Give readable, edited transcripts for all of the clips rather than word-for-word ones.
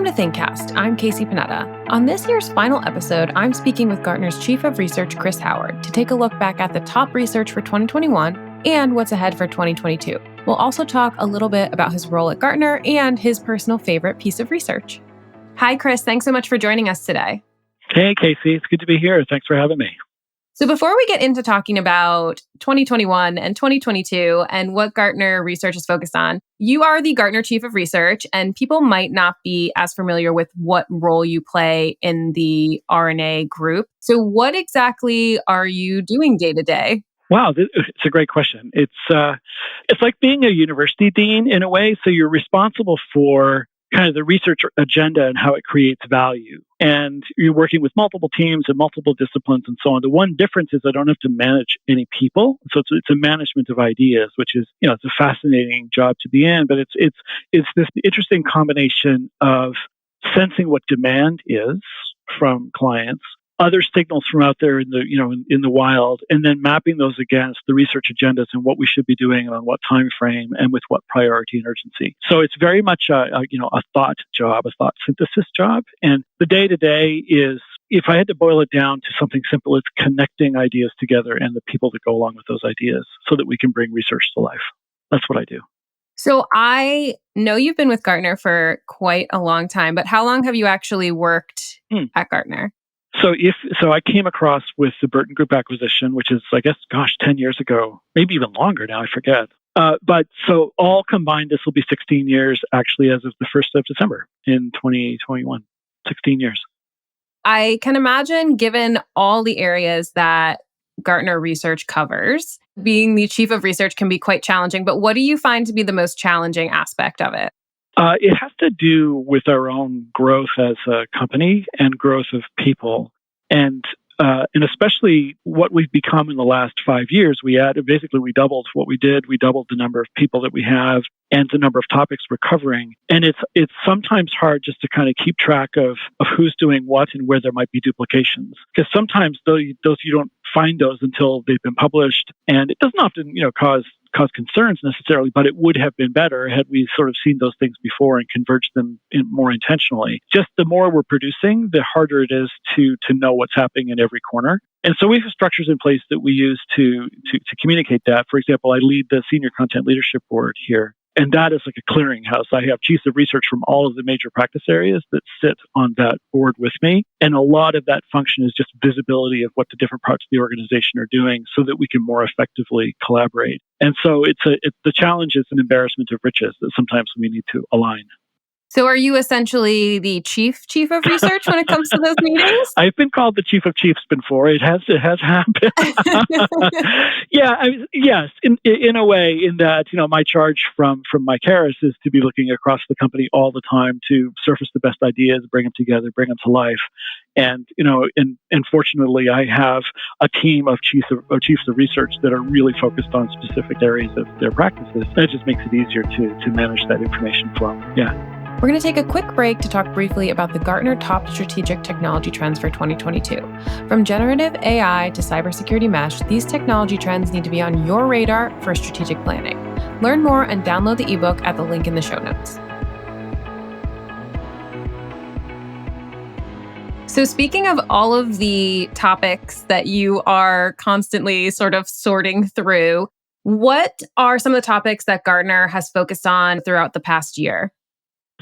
Welcome to ThinkCast. I'm Kasey Panetta. On this year's final episode, I'm speaking with Gartner's Chief of Research, Chris Howard, to take a look back at the top research for 2021 and what's ahead for 2022. We'll also talk a little bit about his role at Gartner and his personal favorite piece of research. Hi, Chris. Thanks so much for joining us today. Hey, Kasey. It's good to be here. Thanks for having me. So before we get into talking about 2021 and 2022 and what Gartner research is focused on, you are the Gartner Chief of Research, and people might not be as familiar with what role you play in the R&A group. So what exactly are you doing day to day? Wow, it's a great question. It's like being a university dean in a way. So you're responsible for kind of the research agenda and how it creates value. And you're working with multiple teams and multiple disciplines and so on. The one difference is I don't have to manage any people. So it's a management of ideas, which is, it's a fascinating job to be in. But it's this interesting combination of sensing what demand is from clients, other signals from out there in the wild, and then mapping those against the research agendas and what we should be doing on what time frame and with what priority and urgency. So it's very much a thought job, a thought synthesis job. And the day to day is, if I had to boil it down to something simple, it's connecting ideas together and the people that go along with those ideas so that we can bring research to life. That's what I do. So I know you've been with Gartner for quite a long time, but how long have you actually worked at Gartner? So I came across with the Burton Group acquisition, which is, 10 years ago, maybe even longer now, I forget. But so all combined, this will be 16 years actually as of the 1st of December in 2021, 16 years. I can imagine, given all the areas that Gartner research covers, being the chief of research can be quite challenging. But what do you find to be the most challenging aspect of it? It has to do with our own growth as a company and growth of people, and especially what we've become in the last 5 years. We doubled what we did. We doubled the number of people that we have and the number of topics we're covering. And it's sometimes hard just to kind of keep track of who's doing what and where there might be duplications. Because sometimes those you don't find those until they've been published, and it doesn't often cause concerns necessarily, but it would have been better had we sort of seen those things before and converged them more intentionally. Just the more we're producing, the harder it is to know what's happening in every corner. And so we have structures in place that we use to communicate that. For example, I lead the Senior Content Leadership Board here. And that is like a clearinghouse. I have chiefs of research from all of the major practice areas that sit on that board with me. And a lot of that function is just visibility of what the different parts of the organization are doing so that we can more effectively collaborate. And so the challenge is an embarrassment of riches that sometimes we need to align. So are you essentially the chief of research when it comes to those meetings? I've been called the chief of chiefs before. It has happened. Yes, in a way, in that, my charge from Mike Harris is to be looking across the company all the time to surface the best ideas, bring them together, bring them to life. And, and fortunately, I have a team of chiefs of research that are really focused on specific areas of their practices. That just makes it easier to manage that information flow. Yeah. We're going to take a quick break to talk briefly about the Gartner top strategic technology trends for 2022. From generative AI to cybersecurity mesh, these technology trends need to be on your radar for strategic planning. Learn more and download the ebook at the link in the show notes. So speaking of all of the topics that you are constantly sort of sorting through, what are some of the topics that Gartner has focused on throughout the past year?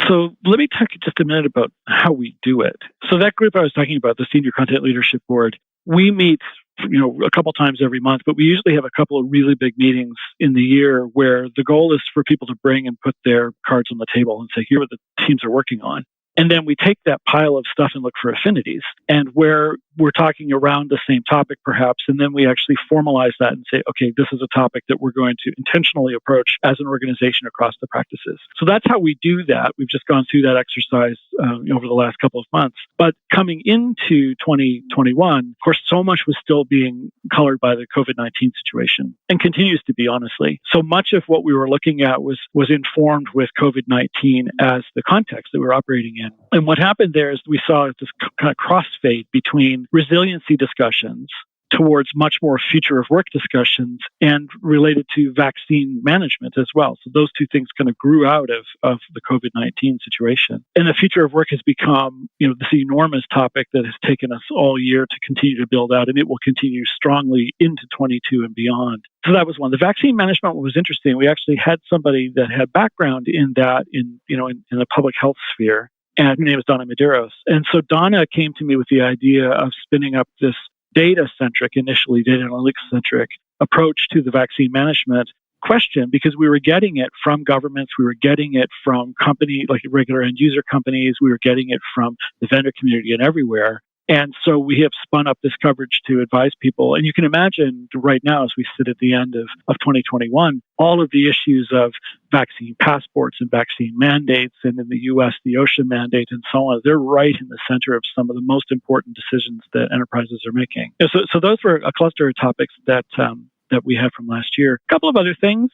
So let me talk just a minute about how we do it. So that group I was talking about, the Senior Content Leadership Board, we meet a couple times every month, but we usually have a couple of really big meetings in the year where the goal is for people to bring and put their cards on the table and say, here are what the teams are working on. And then we take that pile of stuff and look for affinities and where we're talking around the same topic perhaps. And then we actually formalize that and say, okay, this is a topic that we're going to intentionally approach as an organization across the practices. So that's how we do that. We've just gone through that exercise over the last couple of months. But coming into 2021, of course, so much was still being colored by the COVID-19 situation and continues to be, honestly. So much of what we were looking at was informed with COVID-19 as the context that we were operating in. And what happened there is we saw this kind of crossfade between resiliency discussions towards much more future of work discussions and related to vaccine management as well. So those two things kind of grew out of the COVID-19 situation. And the future of work has become, this enormous topic that has taken us all year to continue to build out, and it will continue strongly into 22 and beyond. So that was one. The vaccine management one was interesting. We actually had somebody that had background in that in the public health sphere, and her name is Donna Medeiros. And so Donna came to me with the idea of spinning up this data-centric, initially data analytics-centric approach to the vaccine management question, because we were getting it from governments, we were getting it from companies, like regular end-user companies, we were getting it from the vendor community and everywhere. And so we have spun up this coverage to advise people. And you can imagine right now, as we sit at the end of 2021, all of the issues of vaccine passports and vaccine mandates, and in the U.S., the OSHA mandate and so on, they're right in the center of some of the most important decisions that enterprises are making. So those were a cluster of topics that we had from last year. A couple of other things.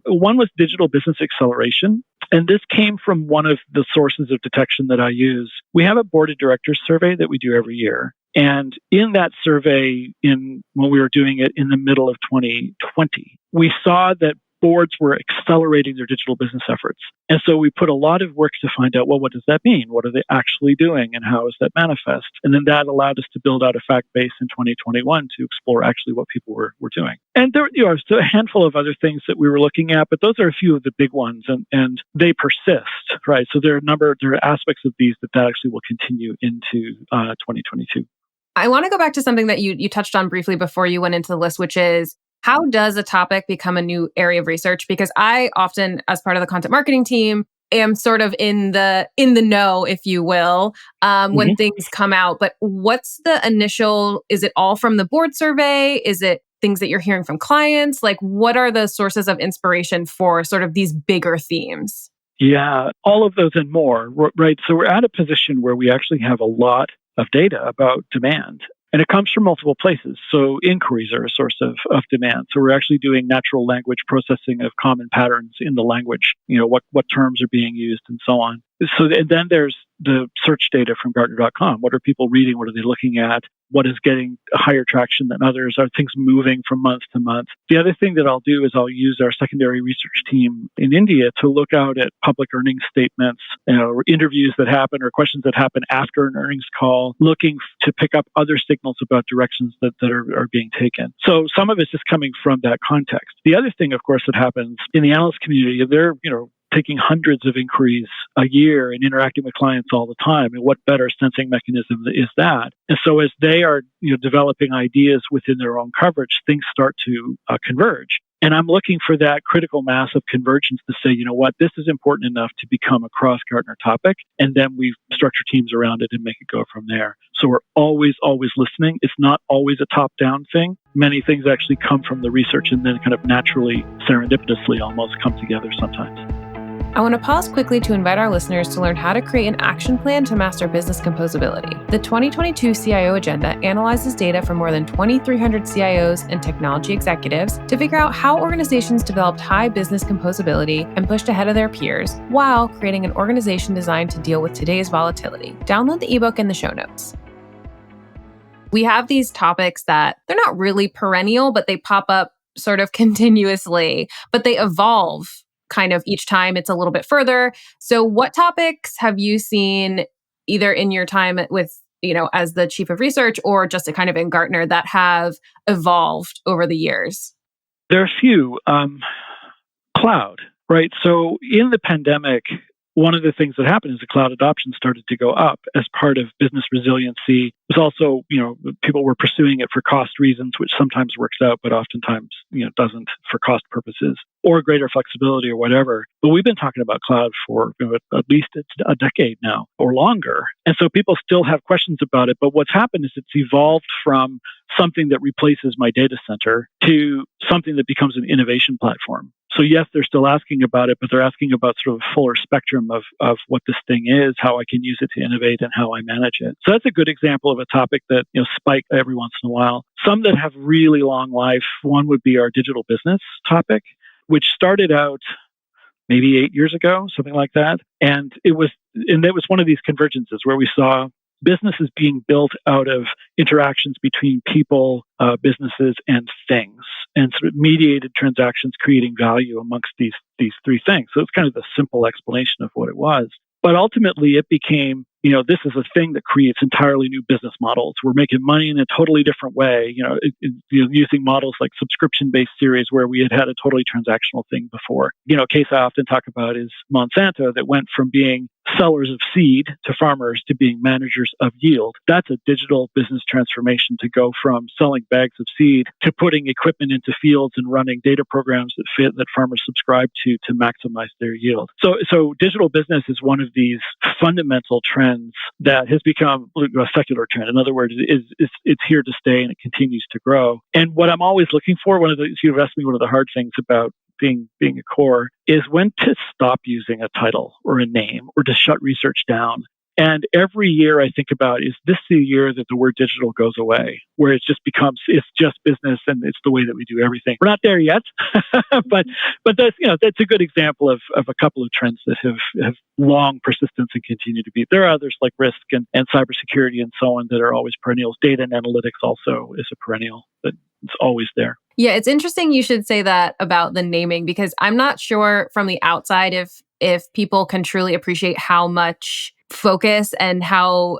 One was digital business acceleration. And this came from one of the sources of detection that I use. We have a board of directors survey that we do every year. And in that survey, when we were doing it in the middle of 2020, we saw that boards were accelerating their digital business efforts. And so we put a lot of work to find out, well, what does that mean? What are they actually doing? And how is that manifest? And then that allowed us to build out a fact base in 2021 to explore actually what people were doing. And there are still a handful of other things that we were looking at, but those are a few of the big ones, and they persist, right? So there are aspects of these that actually will continue into 2022. I want to go back to something that you touched on briefly before you went into the list, which is, how does a topic become a new area of research? Because I often, as part of the content marketing team, am sort of in the know, if you will, when things come out. But what's the initial, is it all from the board survey? Is it things that you're hearing from clients? Like, what are the sources of inspiration for sort of these bigger themes? Yeah, all of those and more, right? So we're at a position where we actually have a lot of data about demand. And it comes from multiple places. So inquiries are a source of demand. So we're actually doing natural language processing of common patterns in the language, what terms are being used and so on. So and then there's the search data from Gartner.com. What are people reading? What are they looking at? What is getting higher traction than others? Are things moving from month to month? The other thing that I'll do is I'll use our secondary research team in India to look out at public earnings statements, or interviews that happen or questions that happen after an earnings call, looking to pick up other signals about directions that are being taken. So some of it's just coming from that context. The other thing, of course, that happens in the analyst community, they're, taking hundreds of inquiries a year and interacting with clients all the time. And what better sensing mechanism is that? And so as they are developing ideas within their own coverage, things start to converge. And I'm looking for that critical mass of convergence to say, this is important enough to become a cross-Gartner topic. And then we structure teams around it and make it go from there. So we're always listening. It's not always a top-down thing. Many things actually come from the research and then kind of naturally, serendipitously almost come together sometimes. I want to pause quickly to invite our listeners to learn how to create an action plan to master business composability. The 2022 CIO Agenda analyzes data from more than 2,300 CIOs and technology executives to figure out how organizations developed high business composability and pushed ahead of their peers while creating an organization designed to deal with today's volatility. Download the ebook in the show notes. We have these topics that they're not really perennial, but they pop up sort of continuously, but they evolve kind of each time it's a little bit further. So what topics have you seen either in your time with, as the chief of research or just kind of in Gartner that have evolved over the years? There are a few. Cloud, right? So in the pandemic, one of the things that happened is the cloud adoption started to go up as part of business resiliency. It was also, people were pursuing it for cost reasons, which sometimes works out, but oftentimes, doesn't for cost purposes or greater flexibility or whatever. But we've been talking about cloud for at least a decade now or longer. And so people still have questions about it. But what's happened is it's evolved from something that replaces my data center to something that becomes an innovation platform. So yes, they're still asking about it, but they're asking about sort of a fuller spectrum of what this thing is, how I can use it to innovate, and how I manage it. So that's a good example of a topic that spike every once in a while. Some that have really long life. One would be our digital business topic, which started out maybe 8 years ago, something like that. And it was one of these convergences where we saw business is being built out of interactions between people, businesses, and things, and sort of mediated transactions creating value amongst these three things. So it's kind of the simple explanation of what it was. But ultimately, it became, this is a thing that creates entirely new business models. We're making money in a totally different way, using models like subscription-based series where we had a totally transactional thing before. Case I often talk about is Monsanto that went from being sellers of seed to farmers to being managers of yield. That's a digital business transformation to go from selling bags of seed to putting equipment into fields and running data programs that farmers subscribe to maximize their yield. So digital business is one of these fundamental trends that has become a secular trend. In other words, it's here to stay and it continues to grow. And what I'm always looking for, you've asked me one of the hard things about being a core, is when to stop using a title or a name or to shut research down. And every year I think about, is this the year that the word digital goes away, where it's just business and it's the way that we do everything? We're not there yet, but that's a good example of a couple of trends that have long persistence and continue to be. There are others like risk and cybersecurity and so on that are always perennials. Data and analytics also is a perennial that it's always there. Yeah, it's interesting you should say that about the naming, because I'm not sure from the outside if people can truly appreciate how much focus and how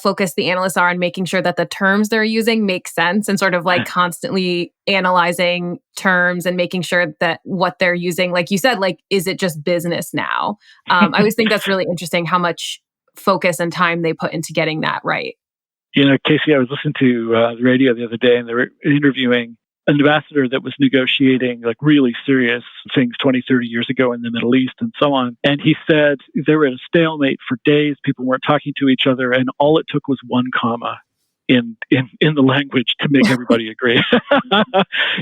focused the analysts are on making sure that the terms they're using make sense, and sort of like constantly analyzing terms and making sure that what they're using, like you said, like, is it just business now? I always think that's really interesting how much focus and time they put into getting that right. Kasey, I was listening to the radio the other day, and they were interviewing an ambassador that was negotiating like really serious things 20, 30 years ago in the Middle East and so on. And he said they were at a stalemate for days. People weren't talking to each other. And all it took was one comma in the language to make everybody agree.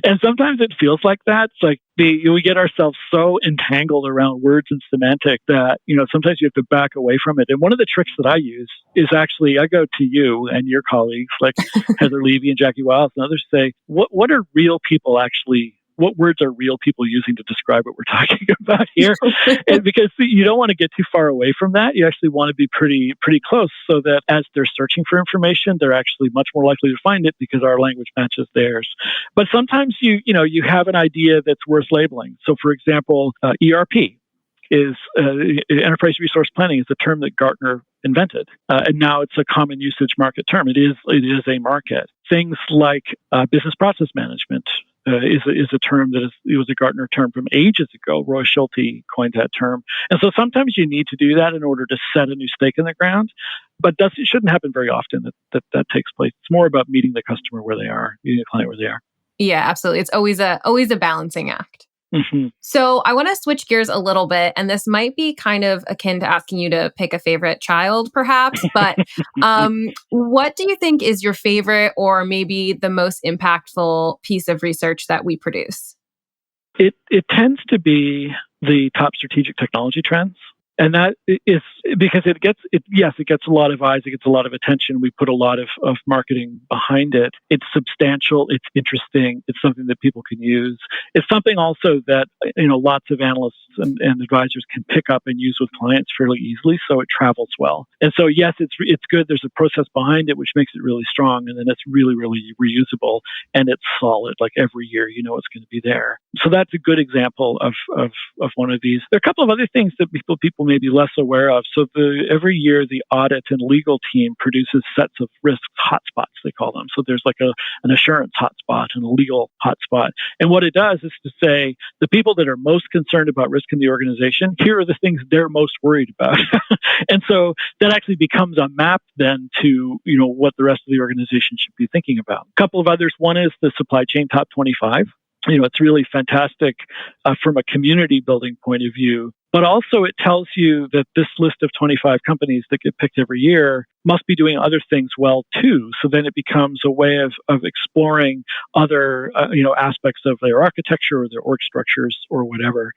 And sometimes it feels like that. It's like we get ourselves so entangled around words and semantic that, sometimes you have to back away from it. And one of the tricks that I use is actually, I go to you and your colleagues like Heather Levy and Jackie Wiles and others, say, what are real people actually, what words are real people using to describe what we're talking about here? And because you don't want to get too far away from that. You actually want to be pretty close, so that as they're searching for information, they're actually much more likely to find it because our language matches theirs. But sometimes you have an idea that's worth labeling. So for example, ERP is enterprise resource planning is a term that Gartner invented, and now it's a common usage market term. It is a market. Things like business process management is a term that it was a Gartner term from ages ago. Roy Schulte coined that term. And so sometimes you need to do that in order to set a new stake in the ground, but it shouldn't happen very often that takes place. It's more about meeting the customer where they are, meeting the client where they are. Yeah, absolutely. It's always a balancing act. Mm-hmm. So I want to switch gears a little bit, and this might be kind of akin to asking you to pick a favorite child, perhaps, but what do you think is your favorite or maybe the most impactful piece of research that we produce? It tends to be the top strategic technology trends. And that is because it gets a lot of eyes, it gets a lot of attention. We put a lot of marketing behind it. It's substantial, it's interesting, it's something that people can use. It's something also that lots of analysts and advisors can pick up and use with clients fairly easily, so it travels well. And so yes, it's good. There's a process behind it which makes it really strong, and then it's really, really reusable, and it's solid. Like every year, it's going to be there. So that's a good example of one of these. There are a couple of other things that people may be less aware of. So every year, the audit and legal team produces sets of risk hotspots, they call them. So there's like an assurance hotspot and a legal hotspot. And what it does is to say the people that are most concerned about risk in the organization, here are the things they're most worried about. And so that actually becomes a map then to, what the rest of the organization should be thinking about. A couple of others. One is the supply chain top 25. It's really fantastic from a community building point of view. But also it tells you that this list of 25 companies that get picked every year must be doing other things well too. So then it becomes a way of exploring other aspects of their architecture or their org structures or whatever.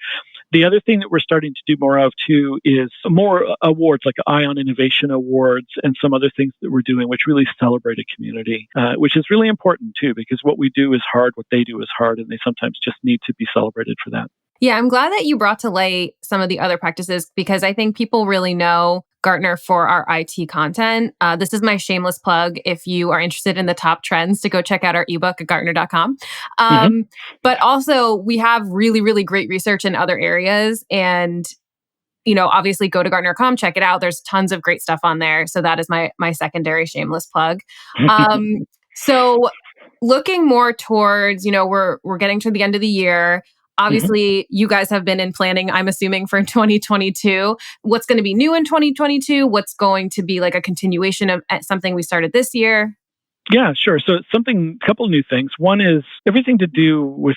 The other thing that we're starting to do more of too is more awards like Ion Innovation Awards and some other things that we're doing, which really celebrate a community, which is really important too, because what we do is hard, what they do is hard, and they sometimes just need to be celebrated for that. Yeah, I'm glad that you brought to light some of the other practices, because I think people really know Gartner for our IT content. This is my shameless plug. If you are interested in the top trends, to go check out our ebook at Gartner.com. But also, we have really, really great research in other areas. And obviously go to Gartner.com, check it out. There's tons of great stuff on there. So that is my secondary shameless plug. So looking more towards, we're getting to the end of the year. Obviously, you guys have been in planning, I'm assuming, for 2022. What's going to be new in 2022? What's going to be like a continuation of something we started this year? Yeah, sure. So a couple of new things. One is everything to do with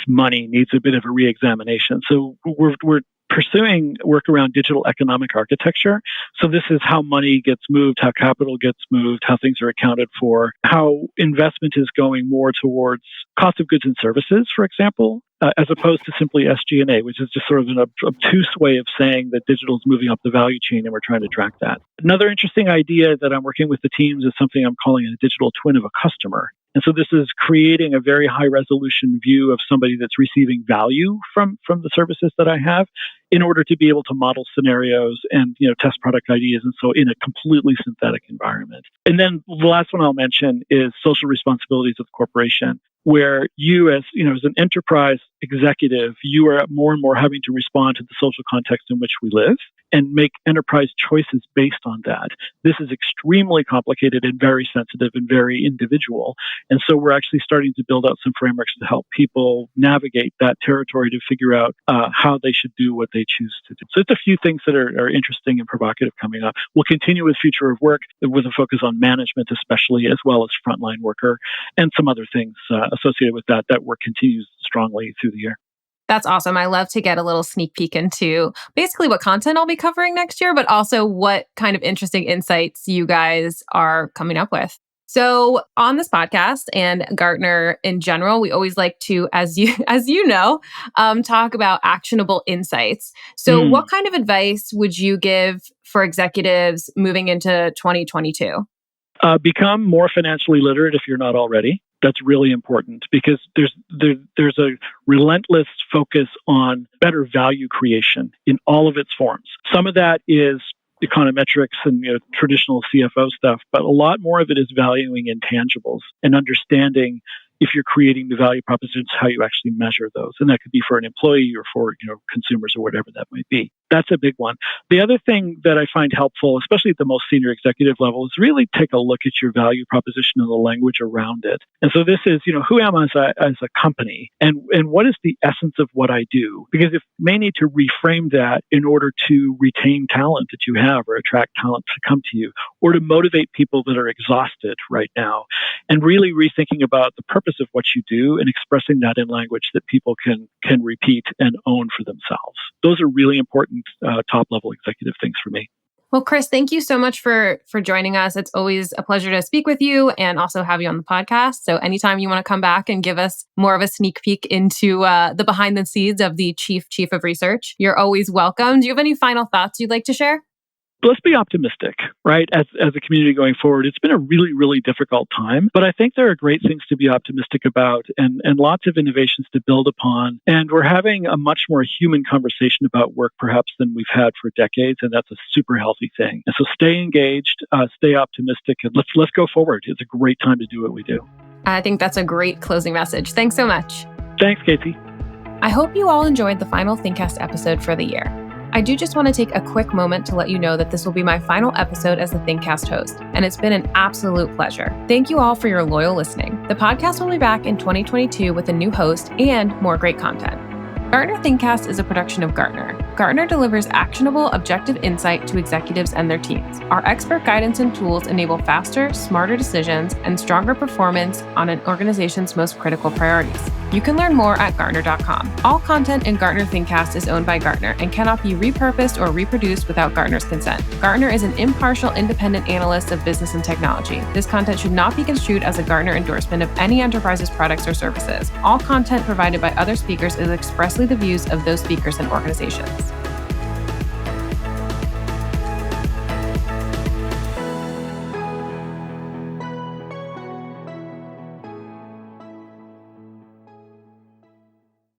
money needs a bit of a re-examination. So we're pursuing work around digital economic architecture. So this is how money gets moved, how capital gets moved, how things are accounted for, how investment is going more towards cost of goods and services, for example, as opposed to simply SG&A, which is just sort of an obtuse way of saying that digital is moving up the value chain and we're trying to track that. Another interesting idea that I'm working with the teams is something I'm calling a digital twin of a customer. And so this is creating a very high resolution view of somebody that's receiving value from the services that I have in order to be able to model scenarios and test product ideas, and so in a completely synthetic environment. And then the last one I'll mention is social responsibilities of the corporation, where you as an enterprise executive, you are more and more having to respond to the social context in which we live and make enterprise choices based on that. This is extremely complicated and very sensitive and very individual. And so we're actually starting to build out some frameworks to help people navigate that territory to figure out how they should do what they choose to do. So it's a few things that are interesting and provocative coming up. We'll continue with Future of Work with a focus on management, especially, as well as frontline worker and some other things associated with that work continues strongly through the year. That's awesome. I love to get a little sneak peek into basically what content I'll be covering next year, but also what kind of interesting insights you guys are coming up with. So on this podcast and Gartner in general, we always like to, as you know, talk about actionable insights. So what kind of advice would you give for executives moving into 2022? Become more financially literate if you're not already. That's really important because there's a relentless focus on better value creation in all of its forms. Some of that is econometrics and traditional CFO stuff, but a lot more of it is valuing intangibles and understanding if you're creating the value propositions, how you actually measure those. And that could be for an employee or for consumers or whatever that might be. That's a big one. The other thing that I find helpful, especially at the most senior executive level, is really take a look at your value proposition and the language around it. And so this is, who am I as a company and what is the essence of what I do? Because you may need to reframe that in order to retain talent that you have or attract talent to come to you or to motivate people that are exhausted right now and really rethinking about the purpose of what you do and expressing that in language that people can repeat and own for themselves. Those are really important top-level executive things for me. Well, Chris, thank you so much for joining us. It's always a pleasure to speak with you and also have you on the podcast. So anytime you want to come back and give us more of a sneak peek into the behind the scenes of the chief of research, you're always welcome. Do you have any final thoughts you'd like to share? Let's be optimistic, right? As a community going forward, it's been a really, really difficult time, but I think there are great things to be optimistic about and lots of innovations to build upon. And we're having a much more human conversation about work perhaps than we've had for decades. And that's a super healthy thing. And so stay engaged, stay optimistic, and let's go forward. It's a great time to do what we do. I think that's a great closing message. Thanks so much. Thanks, Kasey. I hope you all enjoyed the final ThinkCast episode for the year. I do just want to take a quick moment to let you know that this will be my final episode as the ThinkCast host, and it's been an absolute pleasure. Thank you all for your loyal listening. The podcast will be back in 2022 with a new host and more great content. Gartner ThinkCast is a production of Gartner. Gartner delivers actionable, objective insight to executives and their teams. Our expert guidance and tools enable faster, smarter decisions and stronger performance on an organization's most critical priorities. You can learn more at Gartner.com. All content in Gartner ThinkCast is owned by Gartner and cannot be repurposed or reproduced without Gartner's consent. Gartner is an impartial, independent analyst of business and technology. This content should not be construed as a Gartner endorsement of any enterprise's products or services. All content provided by other speakers is expressly the views of those speakers and organizations.